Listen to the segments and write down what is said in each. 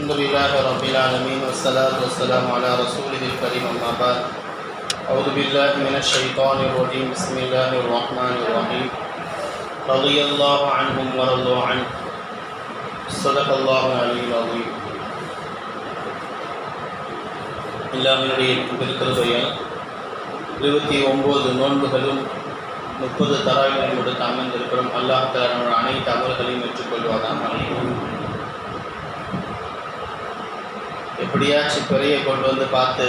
الحمد لله رب العالمين والصلاة والسلام على رسوله الكريم أما بعد أعوذ بالله من الشيطان الرجيم بسم الله الرحمن الرحيم رضي الله عنهم ورضوا عنه صدق الله العلي العظيم இல்லாமலுடைய திருக்கருவையால் 29 நோன்புகளும் 30 தராவிகளும் கொடுத்து அமைந்திருக்கிறோம். அல்லாஹ் தஆலா அனைத்து அமல்களையும் ஏற்றுக்கொள்வாதாக. எப்படியாச்சும் பெரிய கொண்டு வந்து பார்த்து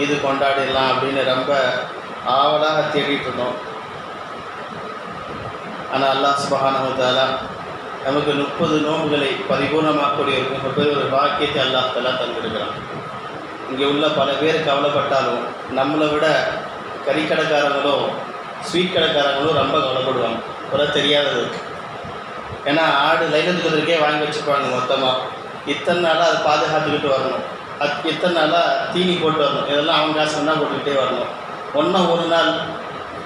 இது கொண்டாடிடலாம் அப்படின்னு ரொம்ப ஆவலாக தேடிட்டு இருந்தோம். ஆனால் அல்லாஹ் சுப்ஹானஹு வ தஆலா நமக்கு 30 நோன்புகளை பரிபூர்ணமாக்கக்கூடிய ஒரு மிகப்பெரிய ஒரு பாக்கியத்தை அல்லாஹ் தஆலா தந்திருக்கிறான். இங்கே உள்ள பல பேர் கவலைப்பட்டாலும் நம்மளை விட கறிக்கடைக்காரங்களோ ஸ்வீட் கடைக்காரங்களோ ரொம்ப கவலைப்படுவாங்க. கூட தெரியாதது. ஏன்னா ஆடு லைனத்துக்கிறதுக்கே வாங்கி வச்சுருப்பாங்க மொத்தமாக. இத்தனை நாளாக அதை பாதுகாத்துக்கிட்டு வரணும், இத்தனை நாளாக தீனி போட்டு வரணும், இதெல்லாம் அவங்க காசு தான் போட்டுக்கிட்டே வரணும். ஒரு நாள்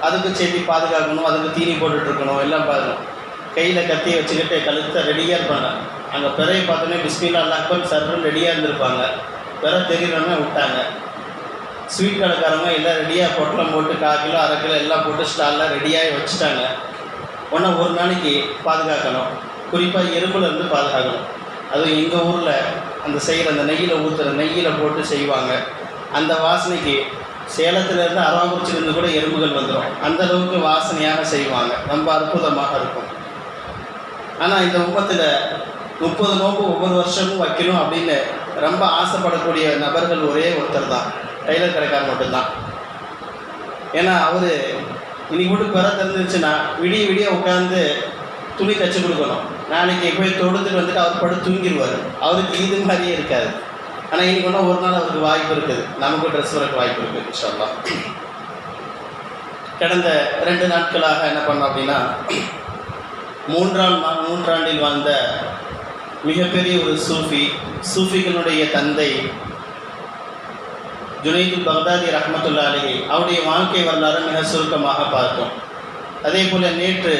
அதுக்கு செடி பாதுகாக்கணும், அதுக்கு தீனி போட்டுட்ருக்கணும், எல்லாம் பாருங்கள். கையில் கத்தியை வச்சுக்கிட்டு கழுத்தை ரெடியாக இருப்பாங்க. அங்கே பிறையை பார்த்தோன்னே பிஸ்மில்லா அல்லாஹ் அக்பர் சர்ன்னு ரெடியாக இருந்திருப்பாங்க. பிற தெரிகிறவங்க விட்டாங்க. ஸ்வீட் கடைக்காரங்க எல்லாம் ரெடியாக பொட்டலம் போட்டு 1/4 கிலோ 1/2 கிலோ எல்லாம் போட்டு ஸ்டாலில் ரெடியாகி வச்சுட்டாங்க. ஒரு நாளைக்கு பாதுகாக்கணும், குறிப்பாக எறும்புலேருந்து பாதுகாக்கணும். அதுவும் எங்கள் ஊரில் அந்த செய்கிற அந்த நெய்யில் ஊற்றுற நெய்யில் போட்டு செய்வாங்க. அந்த வாசனைக்கு சேலத்திலேருந்து அரவாங்குறிச்சிலேருந்து கூட எறும்புகள் வந்துடும். அந்தளவுக்கு வாசனையாக செய்வாங்க. ரொம்ப அற்புதமாக இருக்கும். ஆனால் இந்த உம்மத்தில் 30 நோன்பு ஒவ்வொரு வருஷமும் வைக்கணும் அப்படின்னு ரொம்ப ஆசைப்படக்கூடிய நபர்கள் ஒரே ஒருத்தர் தான், டைலர் கடைக்காரர் மட்டும்தான். ஏன்னா அவர் இன்னைக்கு மட்டும் பிற தெரிஞ்சிருச்சுன்னா விடிய விடிய உட்காந்து துணி தைச்சி கொடுக்கணும். நாளைக்கு போய் தொடுத்துட்டு வந்துட்டு அவர் படுத்து தூங்கிடுவார். அவருக்கு இது மாதிரியே இருக்காது. ஆனால் இன்னைக்கு ஒன்றா ஒரு நாள் அவருக்கு வாய்ப்பு இருக்குது, நமக்கு ட்ரெஸ் வரக்கு வாய்ப்பு இருக்குது இன்ஷா அல்லாஹ். கடந்த 2 நாட்களாக என்ன பண்ணோம் அப்படின்னா, 3ஆம் நூற்றாண்டில் வாழ்ந்த மிகப்பெரிய ஒரு சூஃபிகளுடைய தந்தை ஜுனைதுல் பக்தாதி ரஹ்மத்துல்லாஹி அலைஹி அவருடைய வாழ்க்கை வரலாறு மிக சுருக்கமாக பார்த்தோம். அதே போல் நேற்று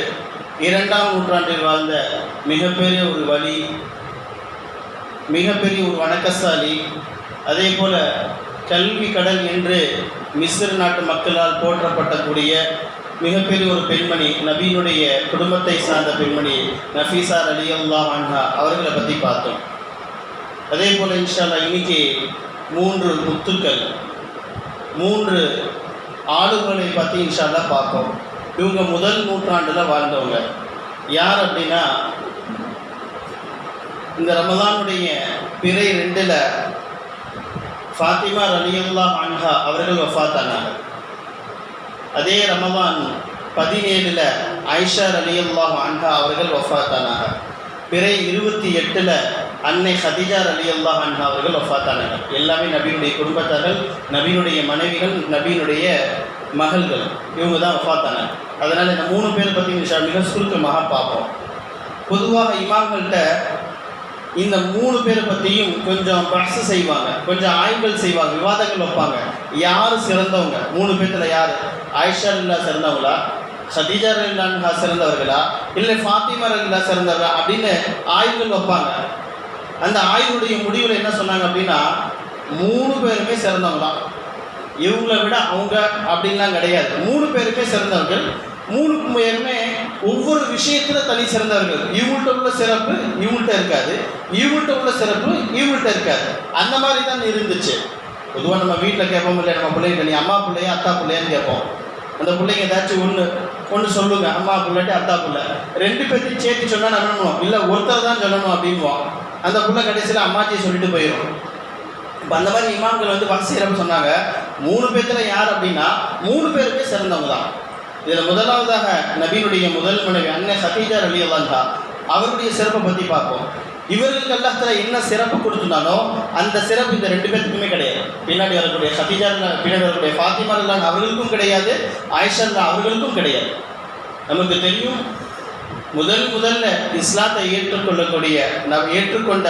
2ஆம் நூற்றாண்டில் வாழ்ந்த மிகப்பெரிய ஒரு வலி, மிகப்பெரிய ஒரு வணக்கசாலி, அதே போல் கல்வி கடல் என்று மிஸ்ர் நாட்டு மக்களால் போற்றப்பட்டக்கூடிய மிகப்பெரிய ஒரு பெண்மணி, நபியினுடைய குடும்பத்தை சார்ந்த பெண்மணி நஃபீஸா ரலியல்லாஹு அன்ஹா அவர்களை பற்றி பார்த்தோம். அதே போல் இன்ஷா அல்லாஹ் இன்னைக்கு 3 முத்துக்கள், 3 ஆளுங்களை பற்றி இன்ஷா அல்லாஹ் பார்ப்போம். இவங்க முதல் நூற்றாண்டில் வாழ்ந்தவங்க. யார் அப்படின்னா, இந்த ரமலானுடைய பிறை 2ல் ஃபாத்திமா ரலியல்லாஹு அன்ஹா அவர்கள் வஃபாத்தானாங்க. அதே ரமலான் 17ல் ஆயிஷா ரலியல்லாஹு அன்ஹா அவர்கள் வஃபாத்தானாங்க. பிறை 28ல் அன்னை ஹதீஜா ரலியல்லாஹு அன்ஹா அவர்கள் வஃபாத்தானாங்க. எல்லாமே நபியினுடைய குடும்பத்தார்கள், நபியினுடைய மனைவிகள், நபியினுடைய மகள்கள். இவங்க தான் வஃபாத்தானாங்க. அதனால் இந்த 3 பேர் பற்றி மிக சுருக்கமாக பார்ப்போம். பொதுவாக இமாம்கள்கிட்ட இந்த 3 பேரை பற்றியும் கொஞ்சம் பஹ்ஸ் செய்வாங்க, கொஞ்சம் ஆய்வுகள் செய்வாங்க, விவாதங்கள் வைப்பாங்க. யார் சிறந்தவங்க, 3 பேர்த்தில் யார், ஆயிஷா ரலியல்லாஹு சிறந்தவங்களா, ஹதீஜா ரலியல்லாஹு அன்ஹா சிறந்தவர்களா, இல்லை ஃபாத்திமா ரலியல்லாஹு சிறந்தவர்களா அப்படின்னு ஆய்வுகள் வைப்பாங்க. அந்த ஆய்வுடைய முடிவில் என்ன சொன்னாங்க அப்படின்னா, 3 பேருமே சிறந்தவங்களாம், இவங்களை விட அவங்க அப்படின்லாம் கிடையாது. 3 பேருமே சிறந்தவர்கள். 3 பேருமே ஒவ்வொரு விஷயத்தில் தனி சிறந்தவர்கள். இவங்கள்ட்ட உள்ள சிறப்பு இவங்கள்ட்ட இருக்காது, இவங்கள்ட்ட உள்ள சிறப்பு இவங்கள்ட்ட இருக்காது. அந்த மாதிரி தான் இருந்துச்சு. பொதுவாக நம்ம வீட்டில் கேட்போம் இல்லை, நம்ம பிள்ளைங்க நீ அம்மா பிள்ளையா அத்தா பிள்ளையான்னு கேட்போம். அந்த பிள்ளைங்க ஏதாச்சும் ஒன்று சொல்லுங்க, அம்மா பிள்ளைட்டு அத்தா பிள்ளை. 2 பேர்த்தையும் சேர்த்து சொன்னால் நம்ம பண்ணணும், இல்லை ஒருத்தர் தான் சொல்லணும் அப்படின்வோம். அந்த பிள்ளை கடைசியில் அம்மாச்சியை சொல்லிட்டு போயிடும். இப்போ அந்த மாதிரி இமாம்கள் வந்து வசீரம் சொன்னாங்க. 3 பேர்த்தில் யார் அப்படின்னா 3 பேருமே சிறந்தவங்க தான். இதில் முதலாவதாக நபியினுடைய முதல் மனைவி அன்னை ஹதீஜா ரலியல்லாஹு அன்ஹா அவருடைய சிறப்பை பற்றி பார்ப்போம். இவர்களுக்கு அல்லாஹ் தஆலா என்ன சிறப்பு கொடுத்துருந்தானோ அந்த சிறப்பு இந்த 2 பேருக்குமே கிடையாது. பின்னாடி வரக்கூடிய ஹதீஜா, பின்னாடி வரக்கூடிய ஃபாத்திமா ரலியல்லாஹு அவர்களுக்கும் கிடையாது, ஆயிஷா அவர்களுக்கும் கிடையாது. நமக்கு தெரியும், முதல்ல இஸ்லாத்தை ஏற்றுக்கொண்ட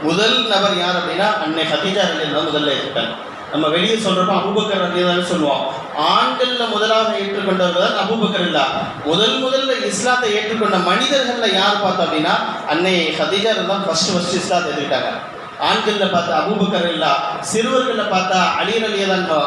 முதல் நபர் யார் அப்படின்னா அன்னை ஹதீஜா ரலியல்லாஹு முதல்ல ஏற்றுட்டாங்க. நம்ம வெளியே சொல்கிறப்ப அபூபக்கர் ரலியல்லாஹு சொல்லுவோம். ஆண்களில் முதலாவது ஏற்றுக்கொண்டவர்கள் தான் அபூபக்கர். இல்லா முதல்ல இஸ்லாத்தை ஏற்றுக்கொண்ட மனிதர்களில் யார் பார்த்தோம் அப்படின்னா அன்னை ஹதீஜா தான் ஃபர்ஸ்ட் இஸ்லாத்தை ஏற்றுக்கிட்டாங்க. ஆண்களில் பார்த்தா அபூபக்கர் இல்லா, சிறுவர்களில் பார்த்தா அலி ரலியல்லாஹு,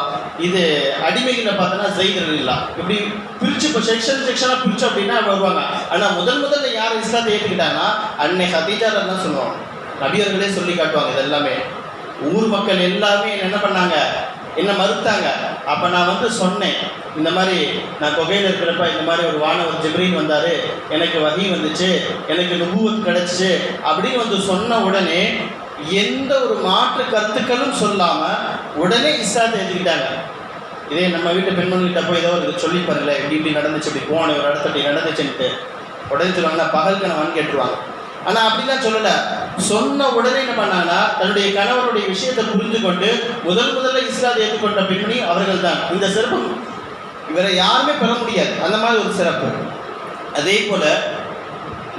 இது அடிமைகளில் பார்த்தோன்னா ஸைத் ரலியல்லாஹு. இப்படி பிரித்து இப்போ செக்ஷனாக பிரித்தோம் அப்படின்னா வருவாங்க. ஆனால் முதல்ல யார் இஸ்லாத்தை ஏற்றுக்கிட்டாங்கன்னா அன்னை ஹதீஜா தான் சொல்லுவாங்க. நபியர்களே சொல்லி காட்டுவாங்க. இது எல்லாமே ஊர் மக்கள் எல்லாமே என்ன பண்ணாங்க, என்ன மறுத்தாங்க. அப்போ நான் சொன்னேன், இந்த மாதிரி நான் குகையில் இருக்கிறப்ப இந்த மாதிரி ஒரு வானவர் ஜிப்ரீல் வந்தார், எனக்கு வஹி வந்துச்சு, எனக்கு நுபுவத் கிடச்சிச்சு அப்படின்னு சொன்ன உடனே எந்த ஒரு மாற்று கருத்துக்களும் சொல்லாமல் உடனே இஸ்லாத்தை ஏற்றுக்கிட்டாங்க. இதே நம்ம வீட்டு பெண்மணிகிட்ட போய் ஏதோ ஒரு சொல்லி பாருங்களேன், இப்படி நடந்துச்சு, இப்படி போன ஒரு இடத்த இப்படி நடந்துச்சுன்ட்டு உடனே சொல்லுவாங்கன்னா பகல் கணவான்னு கேட்டுருவாங்க. ஆனால் அப்படிலாம் சொல்லலை. சொன்ன உடனே என்ன பண்ணாங்கன்னா தன்னுடைய கணவனுடைய விஷயத்தை புரிந்து கொண்டு முதல்ல இஸ்லாத்தை ஏற்றுக்கொண்ட பெண்மணி அவர்கள் தான். இந்த சிறப்பு இவரை யாருமே பெற முடியாது, அந்த மாதிரி ஒரு சிறப்பு. அதே போல்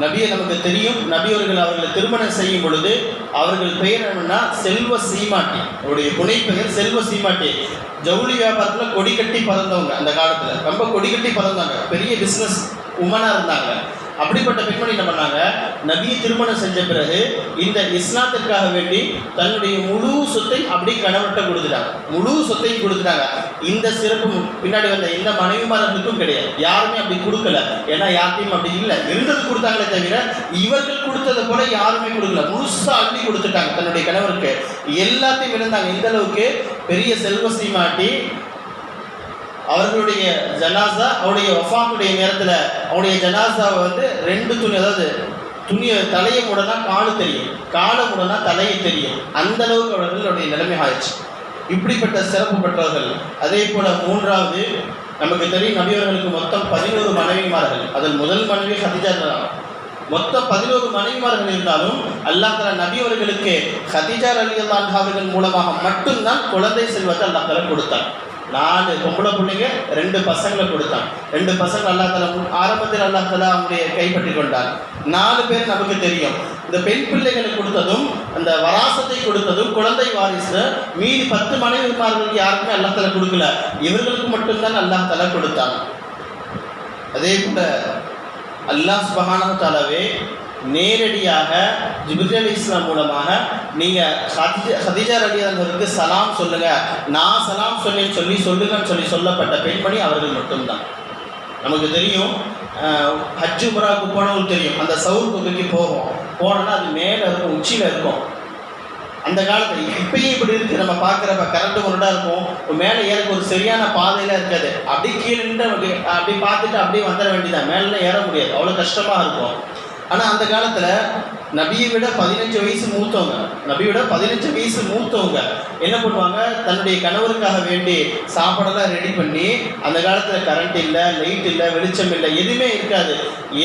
நபியை நமக்கு தெரியும், நபியவர்கள் அவர்களை திருமணம் செய்யும் பொழுது அவர்கள் பெயர் என்னன்னா செல்வ சீமாட்டி. அவருடைய புனை பெயர் செல்வ சீமாட்டி. ஜவுளி வியாபாரத்தில் கொடி கட்டி பறந்தவங்க, அந்த காலத்தில் ரொம்ப கொடி கட்டி பறந்தாங்க, பெரிய பிஸ்னஸ் உமனாக இருந்தாங்க. அப்படிப்பட்ட பெண்மணி என்ன பண்ணாங்க, நபியை திருமணம் செஞ்ச பிறகு இந்த இஸ்லாத்திற்காக வேண்டி தன்னுடைய முழு சொத்தையும் அப்படி கணவர்கிட்ட கொடுத்துட்டாங்க, முழு சொத்தையும் கொடுத்துட்டாங்க. இந்த சிறப்பு பின்னாடி வந்த எந்த மனைவிமார்களுக்கும் கிடையாது, யாருமே அப்படி கொடுக்கல. ஏன்னா யார்ட்டையும் அப்படி இல்லை, இருந்தது கொடுத்தாங்களே தவிர இவர்கள் கொடுத்ததை போல யாருமே கொடுக்கல. முழுசாக அள்ளி கொடுத்துட்டாங்க தன்னுடைய கணவருக்கு, எல்லாத்தையும் இழந்தாங்க. இந்த அளவுக்கு பெரிய செல்வ சீமாட்டி. அவர்களுடைய ஜனாசா, அவருடைய வஃபாத்துடைய நேரத்தில் அவருடைய ஜனாசாவை 2 துணி, அதாவது துணியை தலையை மூடனா காலு தெரியும், காலை மூடனா தலையை தெரியும், அந்த அளவுக்கு அவர்களுடைய நிலைமை ஆயிடுச்சு. இப்படிப்பட்ட சிறப்பு பெற்றவர்கள். அதே போல் மூன்றாவது நமக்கு தெரியும், நபியவர்களுக்கு மொத்தம் 11 மனைவிமார்கள். அதில் முதல் மனைவி ஹதீஜா தான். மொத்தம் 11 மனைவிமார்கள் இருந்தாலும் அல்லாஹ் தஆலா நபியவர்களுக்கு ஹதீஜா ரலியல்லாஹு அன்ஹா அவர்கள் மூலமாக மட்டும்தான் குழந்தை செல்வத்தை அல்லாஹ் தஆலா கொடுத்தார். 4 பொம்பளை பிள்ளைங்க, 2 பசங்களை கொடுத்தான். 2 பசங்க அல்லாஹ் தஆலா ஆரம்பத்தில் அல்லாஹ் தஆலா அவங்களுடைய கைப்பற்றி கொண்டார். 4 பேர் நமக்கு தெரியும். இந்த பெண் பிள்ளைகளை கொடுத்ததும், அந்த வராசத்தை கொடுத்ததும், குழந்தை வாரிசு மீதி 10 மனைவிமார்களுக்கு யாருக்குமே அல்லாஹ் தஆலா கொடுக்கல, இவர்களுக்கு மட்டும்தான் அல்லாஹ் தஆலா கொடுத்தான். அதே போல அல்லாஹ் சுப்ஹானஹு வ தஆலாவே நேரடியாக ஜிப்ரீல் அலைஹிஸ்ஸலாம் மூலமாக நீங்கள் ஹதீஜா ரலியல்லாஹு சலாம் சொல்லுங்கள், நான் சலாம் சொல்லுங்கன்னு சொல்லப்பட்ட பெண்மணி அவர்கள் மட்டும்தான். நமக்கு தெரியும், ஹஜ் உம்ராவுக்கு போனவங்களுக்கு தெரியும், அந்த சவுர் குகைக்கு போனோன்னா அது மேலே இருக்கும், உச்சியில் இருக்கும். அந்த காலத்தில் இப்பயும் இப்படி இருக்குது, நம்ம பார்க்குறப்ப கரண்ட் கொண்டா இருக்கும், மேலே ஏறக்கு ஒரு சரியான பாதையில் இருக்காது, அப்படியே கீழே நின்று அப்படி பார்த்துட்டு அப்படியே வந்துட வேண்டியதான், மேலே ஏற முடியாது, அவ்வளோ கஷ்டமாக இருக்கும். ஆனால் அந்த காலத்தில் நபியை விட 15 வயசு மூத்தவங்க, என்ன பண்ணுவாங்க, தன்னுடைய கணவருக்காக வேண்டி சாப்பாடெல்லாம் ரெடி பண்ணி, அந்த காலத்தில் கரண்ட் இல்லை, லைட் இல்லை, வெளிச்சம் இல்லை, எதுவுமே இருக்காது,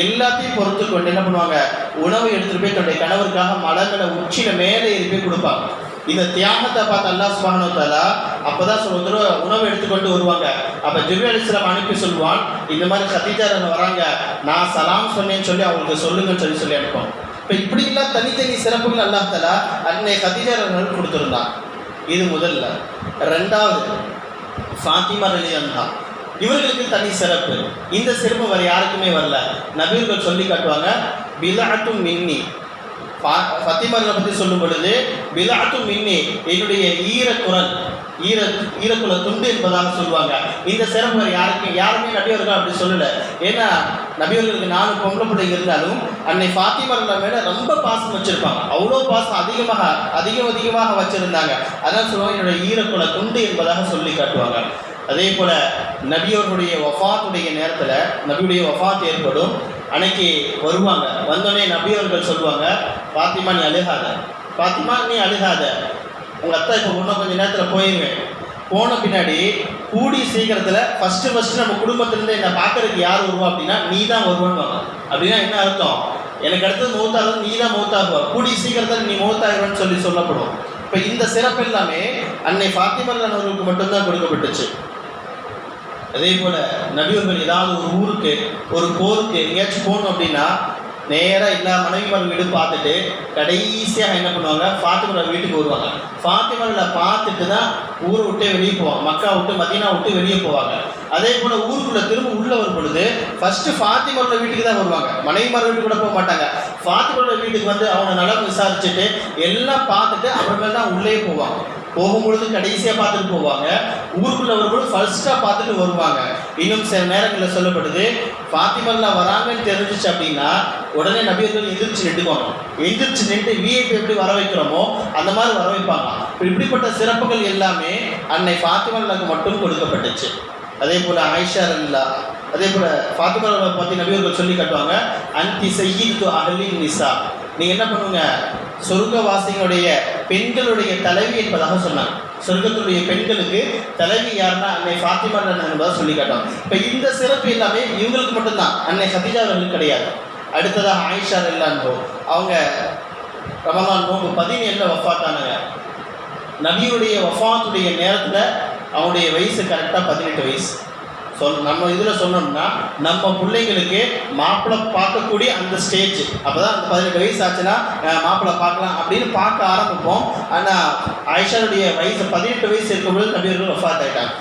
எல்லாத்தையும் பொறுத்து கொண்டு என்ன பண்ணுவாங்க, உணவு எடுத்துகிட்டு போய் தன்னுடைய கணவருக்காக மலை மேலே உச்சியில் மேலே ஏறி போய் கொடுப்பாங்க. இந்த தியாகத்தை பார்த்து அல்லாஹ் சுப்ஹானஹு வ தஆலா அப்போ தான் உணவு எடுத்துக்கொண்டு வருவாங்க. அப்போ ஜிப்ரீல் அலைஹிஸ்ஸலாம் அனுப்பி சொல்லுவான், இந்த மாதிரி ஹதீஜா வராங்க, நான் சலாம் சொன்னேன்னு சொல்லி அவங்களுக்கு சொல்லுங்கன்னு சொல்லி அனுப்போம். இப்போ இப்படிலாம் தனித்தனி சிறப்புகள் அல்லாஹ் தஆலா அன்னை ஹதீஜா அவர்களுக்கு கொடுத்துருந்தான். இது முதல்ல. 2வது ஃபாத்திமா ரலியல்லாஹு அன்ஹா, இவர்களுக்கு தனி சிறப்பு. இந்த சிறப்பு வேறு யாருக்குமே வரல. நபியர்கள் சொல்லி காட்டுவாங்க, பிலஅத்தும் மின்னி. ஃபத்திமார்களை பற்றி சொல்லும் பொழுது பிலஅத்தும் மின்னி, என்னுடைய ஈரக்குல துண்டு என்பதாக சொல்லுவாங்க. இந்த சிறப்பு யாருமே நபியவர்கள் அப்படி சொல்லலை. ஏன்னா நபியவர்களுக்கு 4 பொம்பளை பிள்ளைங்க இருந்தாலும் அன்னை ஃபாத்திமார்கள் மேலே ரொம்ப பாசம் வச்சுருப்பாங்க, அவ்வளோ பாசம் அதிகமாக வச்சுருந்தாங்க. அதான் சொல்லுவாங்க, என்னுடைய ஈரக்குல துண்டு என்பதாக சொல்லி காட்டுவாங்க. அதே போல் நபியோருடைய வஃபாத்துடைய நேரத்தில், நபியுடைய வஃபாத் ஏற்படும் அன்னைக்கு வருவாங்க. வந்தோடனே நபியவர்கள் சொல்லுவாங்க, ஃபாத்திமா நீ அழுகாத, உங்கள் அத்தா இப்போ இன்னும் கொஞ்சம் நேரத்தில் போயிடுவேன். போன பின்னாடி கூடி சீக்கிரத்தில் ஃபஸ்ட்டு நம்ம குடும்பத்திலேருந்து என்னை பார்க்கறதுக்கு யார் வருவா அப்படின்னா நீ தான் வருவான்னு. அப்படின்னா என்ன அர்த்தம், எனக்கு அடுத்தது மௌத்தாகிறது நீ தான் மௌத்தாகுவா, கூடி சீக்கிரத்தில் நீ மௌத்தாகுவான்னு சொல்லப்படும். இப்போ இந்த சிறப்பு எல்லாமே அன்னை ஃபாத்திமா அவர்களுக்கு மட்டும்தான் கொடுக்கப்பட்டுச்சு. அதே போல் நபியவர்கள் ஏதாவது ஒரு ஊருக்கு, ஒரு போருக்கு எங்கேயாச்சும் போகணும் அப்படின்னா நேராக எல்லா மனைவிமார் வீடு பார்த்துட்டு கடைசியாக என்ன பண்ணுவாங்க, ஃபாத்திமா வீட்டுக்கு வருவாங்க. ஃபாத்திமாவில் பார்த்துட்டு தான் ஊரை விட்டே வெளியே போவாங்க, மக்கா விட்டு மதீனா விட்டு வெளியே போவாங்க. அதே போல் ஊருக்குள்ளே திரும்ப உள்ளே வரும் பொழுது ஃபஸ்ட்டு ஃபாத்திமாவோட வீட்டுக்கு தான் வருவாங்க, மனைவிமார் வீட்டுக்கு கூட போக மாட்டாங்க. ஃபாத்திமாவோட வீட்டுக்கு வந்து அவங்க நலம் விசாரிச்சுட்டு எல்லாம் பார்த்துட்டு அப்புறமேல் தான் உள்ளே போவாங்க. போகும்பொழுது கடைசியாக பார்த்துட்டு போவாங்க, ஊருக்குள்ளே வரும்பொழுது ஃபர்ஸ்ட்டாக பார்த்துட்டு வருவாங்க. இன்னும் சில நேரங்களில் சொல்லப்படுது, ஃபாத்திமாலாம் வராங்கன்னு தெரிஞ்சிச்சு அப்படின்னா உடனே நபியர்கள் எந்திரிச்சு நின்றுக்குவாங்க. எந்திரிச்சு நின்று விஐபி எப்படி வர வைக்கிறோமோ அந்த மாதிரி வர வைப்பாங்க. இப்படிப்பட்ட சிறப்புகள் எல்லாமே அன்னை ஃபாத்திமாவுக்கு மட்டும் கொடுக்கப்பட்டுச்சு. அதே போல் ஆயிஷா ரலியல்லாஹு, அதே போல் ஃபாத்திமாவை பற்றி நபியர்கள் சொல்லி காட்டுவாங்க, அன்தி சய்யிது அஹ்லின் நிசா, நீங்கள் என்ன பண்ணுங்க, சொர்க்கவாசிகளுடைய பெண்களுடைய தலைவி என்பதாக சொன்னாங்க. சொர்க்கத்துடைய பெண்களுக்கு தலைவி யாருன்னா அன்னை ஃபாத்திமா என்பதாக சொல்லி காட்டுவாங்க. இப்போ இந்த சிறப்பு எல்லாமே இவங்களுக்கு மட்டும்தான், அன்னை ஹதீஜா அவர்களுக்கு கிடையாது. அடுத்ததாக ஆயிஷா ரலியல்லாஹு, அவங்க ரமலான் நோன்பு 17 வஃபாத்தானாங்க. நபியுடைய வஃபாத்துடைய நேரத்தில் அவனுடைய வயசு கரெக்டாக 18 வயசு. நம்ம இதில் சொன்னோம்னா நம்ம பிள்ளைங்களுக்கு மாப்பிள்ளை பார்க்கக்கூடிய அந்த ஸ்டேஜ், அப்போ தான் அந்த 18 வயசு ஆச்சுன்னா மாப்பிள்ளை பார்க்கலாம் அப்படின்னு பார்க்க ஆரம்பிப்போம். ஆனால் ஆயிஷாவுடைய வயசு 18 வயசு இருக்கும்போது நபியர்கள் வஃபாத் ஆகிட்டாங்க.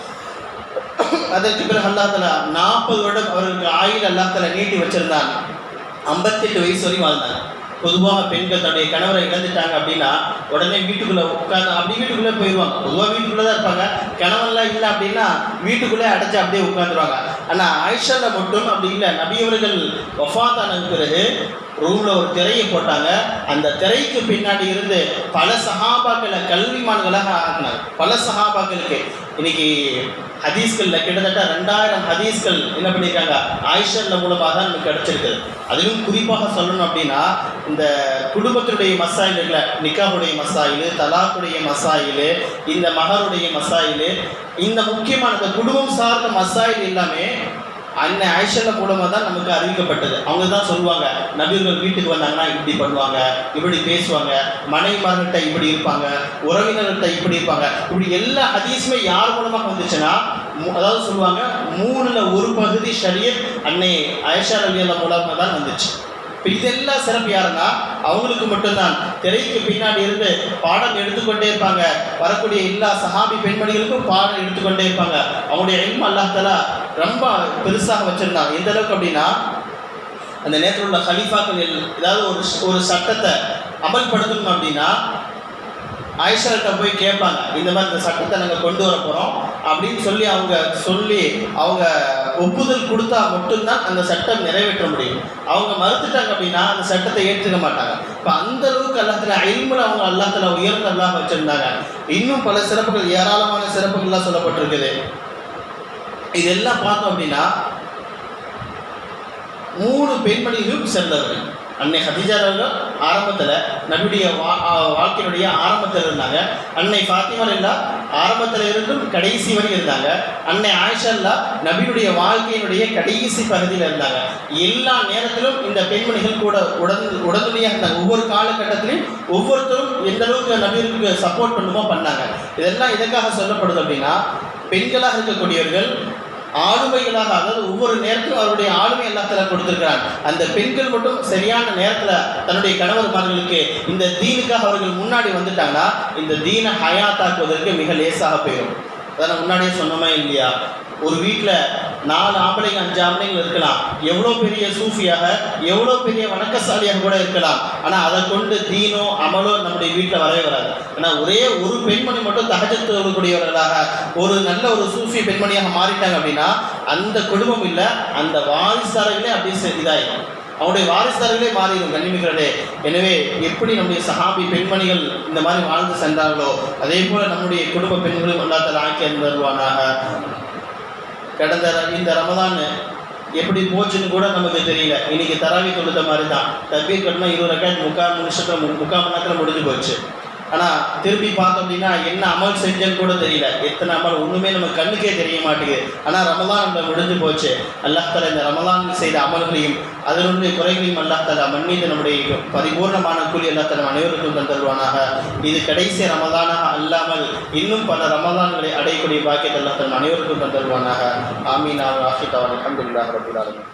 அதற்கு பிறகு அல்லாஹ் தஆலா 40 வருடம் அவர்களுக்கு ஆயுள் அல்லாஹ் தஆலா நீட்டி வச்சுருந்தாங்க. 58 வயசு வரையும் வாழ்ந்தாங்க. பொதுவாக பெண்கள் தன்னுடைய கணவரை இழந்துட்டாங்க அப்படின்னா உடனே வீட்டுக்குள்ளே உட்காந்து அப்படி வீட்டுக்குள்ளே போயிடுவாங்க. பொதுவாக வீட்டுக்குள்ளே தான் இருப்பாங்க. கணவன்லாம் இல்லை அப்படின்னா வீட்டுக்குள்ளே அடைச்சி அப்படியே உட்காந்துருவாங்க. ஆனால் ஆயிஷாவில் மட்டும் அப்படி இல்லை. நபியவர்கள் வஃபாத் ஆன பிறகு ரூமில் ஒரு திரையை போட்டாங்க. அந்த திரைக்கு பின்னாடி இருந்து பல சஹாபாக்களை கல்விமான்களாக ஆக்கினாங்க. பல சஹாபாக்களுக்கு இன்னைக்கு ஹதீஸ்களில் கிட்டத்தட்ட 2000 ஹதீஸ்கள் என்ன பண்ணியிருக்காங்க, ஆயிஷா மூலமாக தான் நமக்கு கிடச்சிருக்குது. அதிலும் குறிப்பாக சொல்லணும் அப்படின்னா இந்த குடும்பத்தினுடைய மசாயில் இருக்குல்ல, நிக்காவுடைய மசாயில், தலாக்குடைய மசாயில், இந்த மகருடைய மசாயில், இந்த முக்கியமான இந்த குடும்பம் சார்ந்த மசாயில் எல்லாமே அன்னை ஆயிஷா மூலமாக தான் நமக்கு அறிவிக்கப்பட்டது. அவங்க தான் சொல்லுவாங்க, நபியர்கள் வீட்டுக்கு வந்தாங்கன்னா இப்படி பண்ணுவாங்க, இப்படி பேசுவாங்க, மனைவிமார்கிட்ட இப்படி இருப்பாங்க, உறவினர்கிட்ட இப்படி இருப்பாங்க. இப்படி எல்லா ஹதீஸுமே யார் மூலமாக வந்துச்சுன்னா, அதாவது சொல்லுவாங்க 3ல் 1 பகுதி ஷரியத் அன்னை ஆயிஷா ரலியல்லாஹு மூலமாக தான் வந்துச்சு. இப்போ இதெல்லாம் சிறப்பு யாருன்னா அவங்களுக்கு மட்டும்தான். திரைக்கு பின்னாடி இருந்து பாடம் எடுத்துக்கொண்டே இருப்பாங்க. வரக்கூடிய எல்லா சஹாபி பெண்மணிகளுக்கும் பாடம் எடுத்துக்கொண்டே இருப்பாங்க. அவங்களுடைய இல்மு அல்லாஹ் தஆலா ரொம்ப பெருசாக வச்சுருந்தாங்க. எந்த அளவுக்கு அப்படின்னா அந்த நேரத்தில் உள்ள கலீஃபாக்கள் ஏதாவது ஒரு சட்டத்தை அமல்படுத்தணும் அப்படின்னா ஆயிஷாக்கிட்ட போய் கேட்பாங்க, இந்த மாதிரி இந்த சட்டத்தை நாங்கள் கொண்டு வர போகிறோம் அப்படின்னு சொல்லி அவங்க ஒப்புதல் கொடுத்தா மட்டும்தான் அந்த சட்டம் நிறைவேற்ற முடியும். அவங்க மறுத்துட்டாங்க அப்படின்னா அந்த சட்டத்தை ஏற்றுக்க மாட்டாங்க. இப்போ அந்த அளவுக்கு அல்லாஹ் தஆலா இல்முல அவங்க அல்லாஹ் தஆலா உயர்ந்த அல்லாஹ் வச்சுருந்தாங்க. இன்னும் பல சிறப்புகள், ஏராளமான சிறப்புகள்லாம் சொல்லப்பட்டிருக்குது. இதெல்லாம் பார்த்தோம் அப்படின்னா 3 பெண்மணிகளும் சேர்ந்தவர்கள். அன்னை ஹதீஜா அவர்கள் ஆரம்பத்தில் நபியுடைய வாழ்க்கையினுடைய ஆரம்பத்தில் இருந்தாங்க. அன்னை ஃபாத்திமா ஆரம்பத்தில் இருந்தும் கடைசி வரை இருந்தாங்க. அன்னை ஆயிஷா நபியுடைய வாழ்க்கையினுடைய கடைசி பகுதியில் இருந்தாங்க. எல்லா நேரத்திலும் இந்த பெண்மணிகள் கூட உடனடியாக இருந்தாங்க. ஒவ்வொரு காலகட்டத்திலையும் ஒவ்வொருத்தரும் எந்த அளவுக்கு நபியுக்கு சப்போர்ட் பண்ணுமோ பண்ணாங்க. இதெல்லாம் எதற்காக சொல்லப்படுது அப்படின்னா, பெண்களாக இருக்கக்கூடியவர்கள் ஆளுமைகளாக, அதாவது ஒவ்வொரு நேரத்திலும் அவருடைய ஆளுமை அல்லாஹ் தஆலா கொடுத்திருக்கிறார். அந்த பெண்கள் மட்டும் சரியான நேரத்தில் தன்னுடைய கணவர்மார்களுக்கு இந்த தீனுக்காக அவர்கள் முன்னாடி வந்துட்டாங்கன்னா இந்த தீனை ஹயாத்தாக்குவதற்கு மிக லேசாக போயிடும். அதான் முன்னாடியே சொன்னோமா இல்லையா, ஒரு வீட்டில் 4 ஆம்பளைங்க 5 ஆம்பளைங்கள் இருக்கலாம். எவ்வளோ பெரிய சூஃபியாக, எவ்வளோ பெரிய வணக்கசாலியாக கூட இருக்கலாம். ஆனால் அதை கொண்டு தீனோ அமலோ நம்முடைய வீட்டில் வரவே வராது. ஆனால் ஒரே ஒரு பெண்மணி மட்டும் தஹஜ்ஜுத் தொழக்கூடியவர்களாக ஒரு நல்ல ஒரு சூஃபி பெண்மணியாக மாறிட்டாங்க அப்படின்னா அந்த குடும்பம் இல்லை, அந்த வாரிசாரர்களே அப்படியே இதாகிடும். அவனுடைய வாரிசாரர்களே மாறிடும். கண்ணிமிக்கிறதே, எனவே எப்படி நம்முடைய சஹாபி பெண்மணிகள் இந்த மாதிரி வாழ்ந்து சென்றார்களோ அதே போல் நம்முடைய குடும்ப பெண்களும் அல்லாஹ் தஆலா ஆக்கி வருவானாக. கடந்த இந்த ரமதான் எப்படி போச்சுன்னு கூட நமக்கு தெரியல. இன்றைக்கி தராவி தொழுத மாதிரி தான், தக்பீர் கட்டினா 20 ரக்காத் 3/4 மணி நேரத்தில் முடிஞ்சு போச்சு. ஆனால் திருப்பி பார்த்தோம் அப்படின்னா என்ன அமல் செஞ்சேன்னு கூட தெரியல. எத்தனை அமல் ஒன்றுமே நம்ம கண்ணுக்கே தெரிய மாட்டேங்குது. ஆனால் ரமலான் நம்ம முடிஞ்சு போச்சு. அல்லாஹ் தஆலா இந்த ரமலான் செய்த அமல்களையும் அதனுடைய குறைகளையும் அல்லாஹ் தஆலா மன்னித்து நம்முடைய பரிபூர்ணமான கூலி அல்லாஹ் தஆலா அனைவருக்கும் தந்தருவானாக. இது கடைசி ரமலானாக அல்லாமல் இன்னும் பல ரமலான்களை அடையக்கூடிய பாக்கியத்தை அல்லாஹ் தஆலா அனைவருக்கும் தந்தருவானாக. ஆமீன். அல்ஹம்துலில்லாஹி ரப்பில் ஆலமீன்.